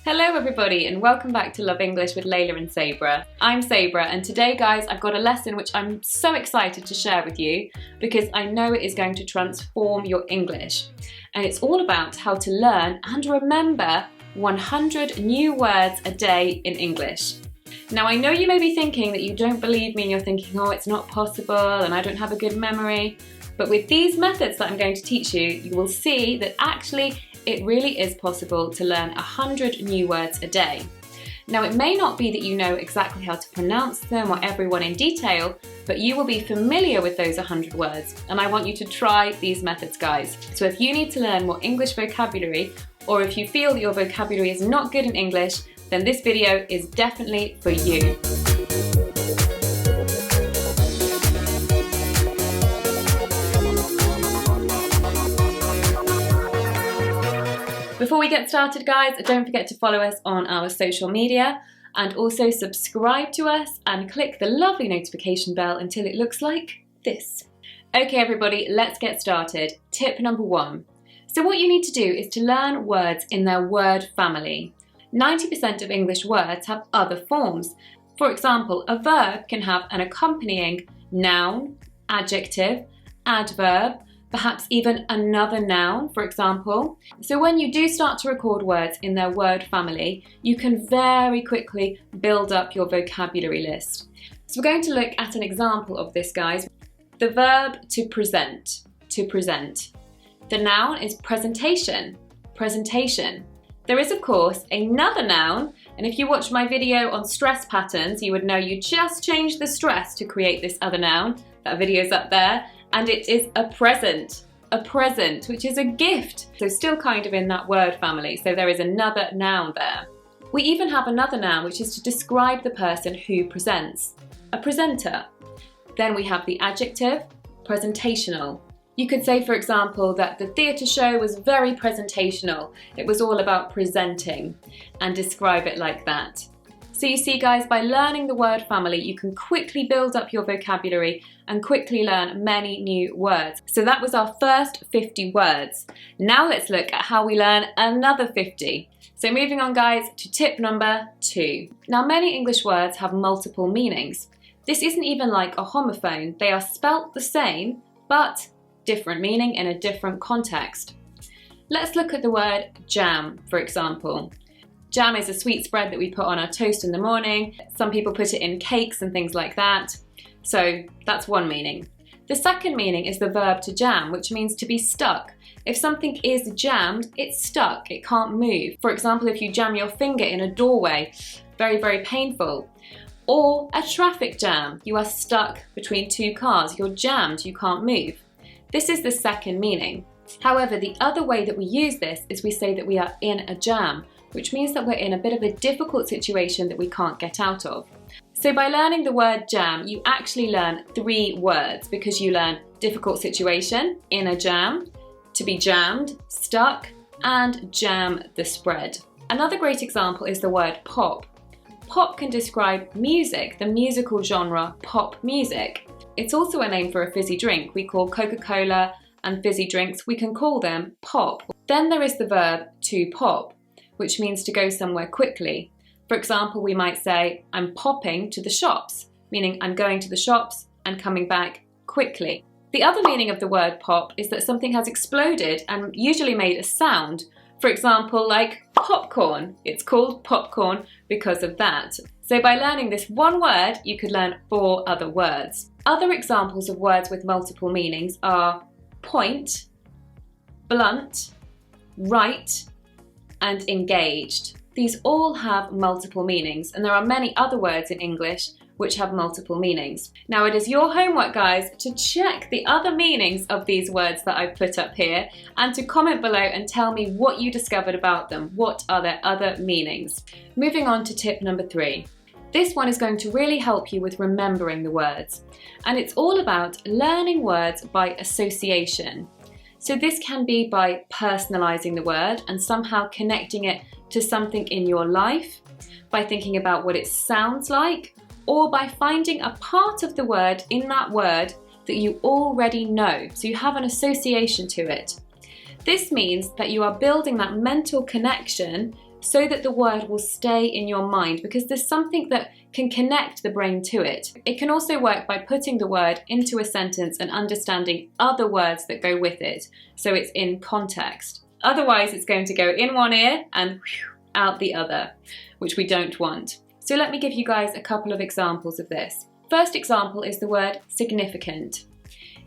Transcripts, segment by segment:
Hello everybody and welcome back to Love English with Leila and Sabrah. I'm Sabrah and today guys I've got a lesson which I'm so excited to share with you because I know it is going to transform your English. And it's all about how to learn and remember 100 new words a day in English. Now I know you may be thinking that you don't believe me and you're thinking, oh, it's not possible and I don't have a good memory. But with these methods that I'm going to teach you, you will see that actually it really is possible to learn 100 new words a day. Now it may not be that you know exactly how to pronounce them or every one in detail, but you will be familiar with those 100 words and I want you to try these methods guys. So if you need to learn more English vocabulary or if you feel that your vocabulary is not good in English, then this video is definitely for you. Before we get started guys, don't forget to follow us on our social media and also subscribe to us and click the lovely notification bell until it looks like this. Okay everybody, let's get started. Tip number 1. So what you need to do is to learn words in their word family. 90% of English words have other forms. For example, a verb can have an accompanying noun, adjective, adverb, perhaps even another noun, for example. So when you do start to record words in their word family, you can very quickly build up your vocabulary list. So we're going to look at an example of this, guys. The verb to present, to present. The noun is presentation, presentation. There is, of course, another noun, and if you watch my video on stress patterns, you would know you just changed the stress to create this other noun. That video's up there. And it is a present, which is a gift. So still kind of in that word family. So there is another noun there. We even have another noun, which is to describe the person who presents, a presenter. Then we have the adjective, presentational. You could say, for example, that the theatre show was very presentational. It was all about presenting and describe it like that. So you see guys, by learning the word family, you can quickly build up your vocabulary and quickly learn many new words. So that was our first 50 words. Now let's look at how we learn another 50. So moving on guys to tip number 2. Now many English words have multiple meanings. This isn't even like a homophone. They are spelt the same, but different meaning in a different context. Let's look at the word jam, for example. Jam is a sweet spread that we put on our toast in the morning. Some people put it in cakes and things like that. So that's one meaning. The second meaning is the verb to jam, which means to be stuck. If something is jammed, it's stuck, it can't move. For example, if you jam your finger in a doorway, very, very painful. Or a traffic jam, you are stuck between two cars, you're jammed, you can't move. This is the second meaning. However, the other way that we use this is we say that we are in a jam, which means that we're in a bit of a difficult situation that we can't get out of. So by learning the word jam, you actually learn 3 words because you learn difficult situation, in a jam, to be jammed, stuck, and jam the spread. Another great example is the word pop. Pop can describe music, the musical genre pop music. It's also a name for a fizzy drink. We call Coca-Cola and fizzy drinks, we can call them pop. Then there is the verb to pop, which means to go somewhere quickly. For example, we might say, I'm popping to the shops, meaning I'm going to the shops and coming back quickly. The other meaning of the word pop is that something has exploded and usually made a sound. For example, like popcorn. It's called popcorn because of that. So by learning this one word, you could learn 4 other words. Other examples of words with multiple meanings are point, blunt, right, and engaged. These all have multiple meanings, and there are many other words in English which have multiple meanings. Now it is your homework guys to check the other meanings of these words that I've put up here and to comment below and tell me what you discovered about them. What are their other meanings? Moving on to tip number 3. This one is going to really help you with remembering the words, and it's all about learning words by association. So this can be by personalizing the word and somehow connecting it to something in your life, by thinking about what it sounds like, or by finding a part of the word in that word that you already know, so you have an association to it. This means that you are building that mental connection so that the word will stay in your mind, because there's something that can connect the brain to it. It can also work by putting the word into a sentence and understanding other words that go with it, so it's in context. Otherwise, it's going to go in one ear and out the other, which we don't want. So let me give you guys a couple of examples of this. First example is the word significant.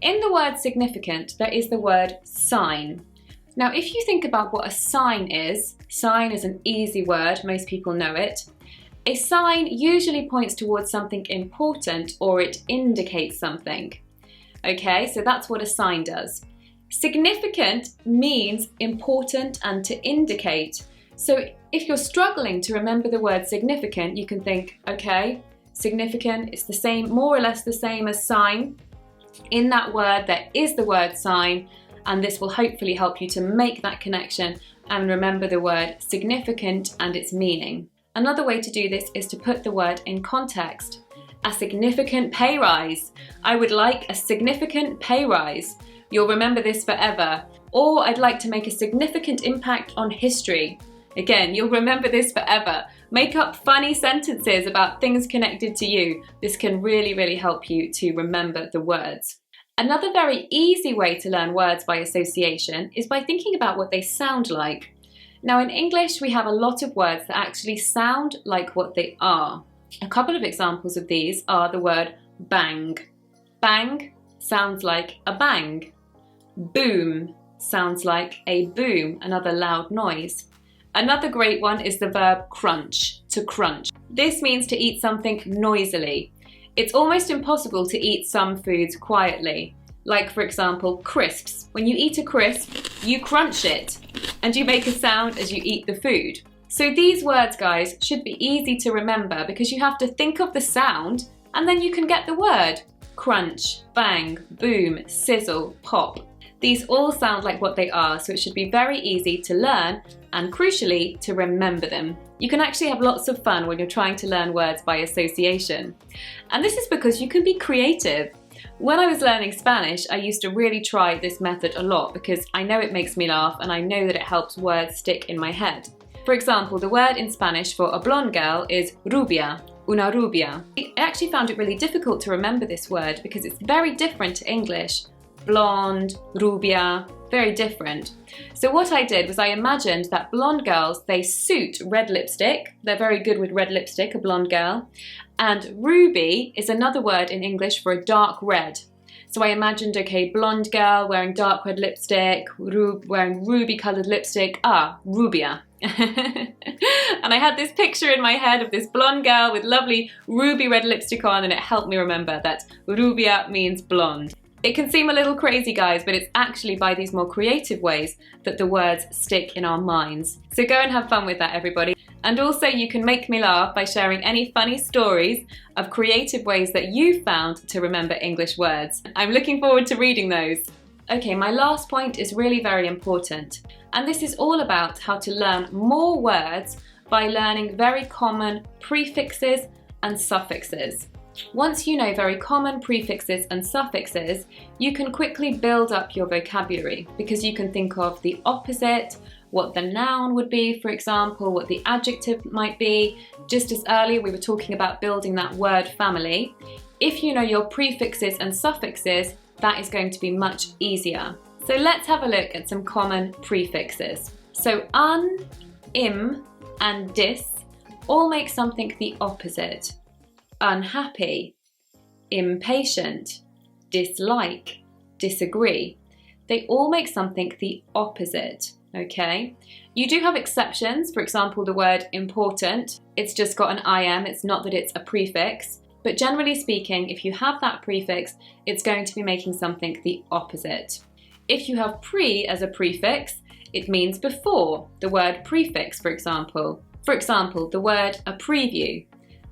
In the word significant, there is the word sign. Now, if you think about what a sign is an easy word, most people know it. A sign usually points towards something important, or it indicates something. Okay, so that's what a sign does. Significant means important and to indicate. So if you're struggling to remember the word significant, you can think, okay, significant is the same, more or less the same as sign. In that word, there is the word sign, and this will hopefully help you to make that connection and remember the word significant and its meaning. Another way to do this is to put the word in context. A significant pay rise. I would like a significant pay rise. You'll remember this forever. Or I'd like to make a significant impact on history. Again, you'll remember this forever. Make up funny sentences about things connected to you. This can really help you to remember the words. Another very easy way to learn words by association is by thinking about what they sound like. Now, in English, we have a lot of words that actually sound like what they are. A couple of examples of these are the word bang. Bang sounds like a bang. Boom sounds like a boom, another loud noise. Another great one is the verb crunch, to crunch. This means to eat something noisily. It's almost impossible to eat some foods quietly. Like, for example, crisps. When you eat a crisp, you crunch it and you make a sound as you eat the food. So these words, guys, should be easy to remember because you have to think of the sound and then you can get the word. Crunch, bang, boom, sizzle, pop. These all sound like what they are, so it should be very easy to learn and, crucially, to remember them. You can actually have lots of fun when you're trying to learn words by association. And this is because you can be creative. When I was learning Spanish, I used to really try this method a lot because I know it makes me laugh and I know that it helps words stick in my head. For example, the word in Spanish for a blonde girl is rubia, una rubia. I actually found it really difficult to remember this word because it's very different to English. Blonde, rubia, very different. So what I did was I imagined that blonde girls, they suit red lipstick. They're very good with red lipstick, a blonde girl. And ruby is another word in English for a dark red. So I imagined, okay, blonde girl wearing dark red lipstick, wearing ruby coloured lipstick, rubia. And I had this picture in my head of this blonde girl with lovely ruby red lipstick on, and it helped me remember that rubia means blonde. It can seem a little crazy, guys, but it's actually by these more creative ways that the words stick in our minds. So go and have fun with that, everybody. And also you can make me laugh by sharing any funny stories of creative ways that you found to remember English words. I'm looking forward to reading those. Okay, my last point is really very important. And this is all about how to learn more words by learning very common prefixes and suffixes. Once you know very common prefixes and suffixes, you can quickly build up your vocabulary because you can think of the opposite, what the noun would be, for example, what the adjective might be. Just as earlier we were talking about building that word family. If you know your prefixes and suffixes, that is going to be much easier. So let's have a look at some common prefixes. So un, im, and dis all make something the opposite. Unhappy, impatient, dislike, disagree. They all make something the opposite, okay? You do have exceptions, for example, the word important. It's just got an im, it's not that it's a prefix. But generally speaking, if you have that prefix, it's going to be making something the opposite. If you have pre as a prefix, it means before, the word prefix, for example. For example, the word a preview.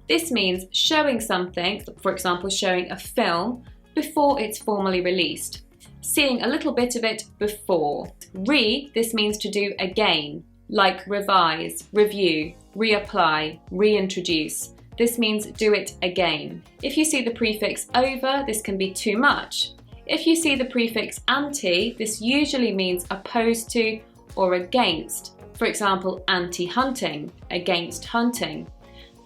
This means showing something, for example, showing a film before it's formally released. Seeing a little bit of it before. This means to do again, like revise, review, reapply, reintroduce. This means do it again. If you see the prefix over, this can be too much. If you see the prefix anti, this usually means opposed to or against. For example, anti-hunting, against hunting.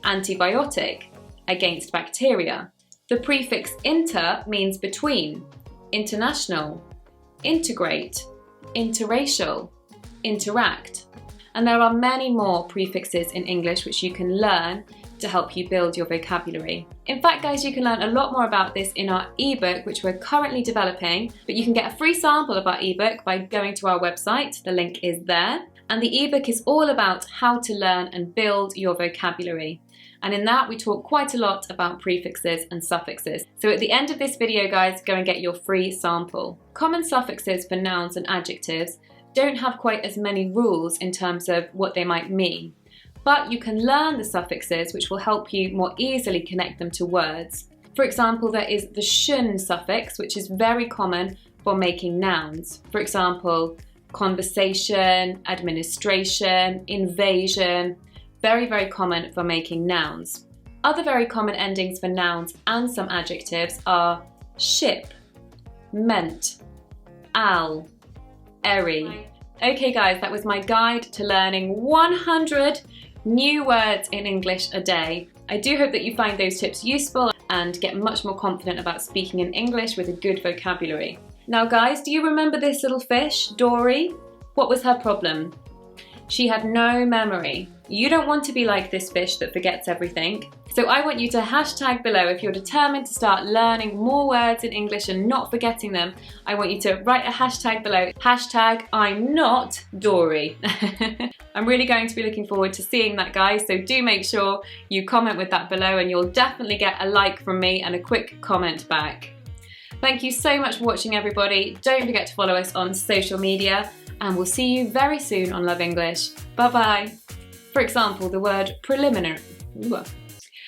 Antibiotic, against bacteria. The prefix inter means between, international, integrate, interracial, interact. And there are many more prefixes in English which you can learn to help you build your vocabulary. In fact, guys, you can learn a lot more about this in our ebook, which we're currently developing, but you can get a free sample of our ebook by going to our website. The link is there. And the ebook is all about how to learn and build your vocabulary. And in that, we talk quite a lot about prefixes and suffixes. So at the end of this video, guys, go and get your free sample. Common suffixes for nouns and adjectives don't have quite as many rules in terms of what they might mean. But you can learn the suffixes, which will help you more easily connect them to words. For example, there is the shun suffix, which is very common for making nouns. For example, conversation, administration, invasion, very, very common for making nouns. Other very common endings for nouns and some adjectives are ship, meant, al, erry. Okay guys, that was my guide to learning 100 new words in English a day. I do hope that you find those tips useful and get much more confident about speaking in English with a good vocabulary. Now guys, do you remember this little fish, Dory? What was her problem? She had no memory. You don't want to be like this fish that forgets everything. So I want you to hashtag below if you're determined to start learning more words in English and not forgetting them. I want you to write a hashtag below, hashtag I'm not Dory. I'm really going to be looking forward to seeing that, guys, so do make sure you comment with that below and you'll definitely get a like from me and a quick comment back. Thank you so much for watching, everybody. Don't forget to follow us on social media and we'll see you very soon on Love English. Bye bye. For example, the word preliminary.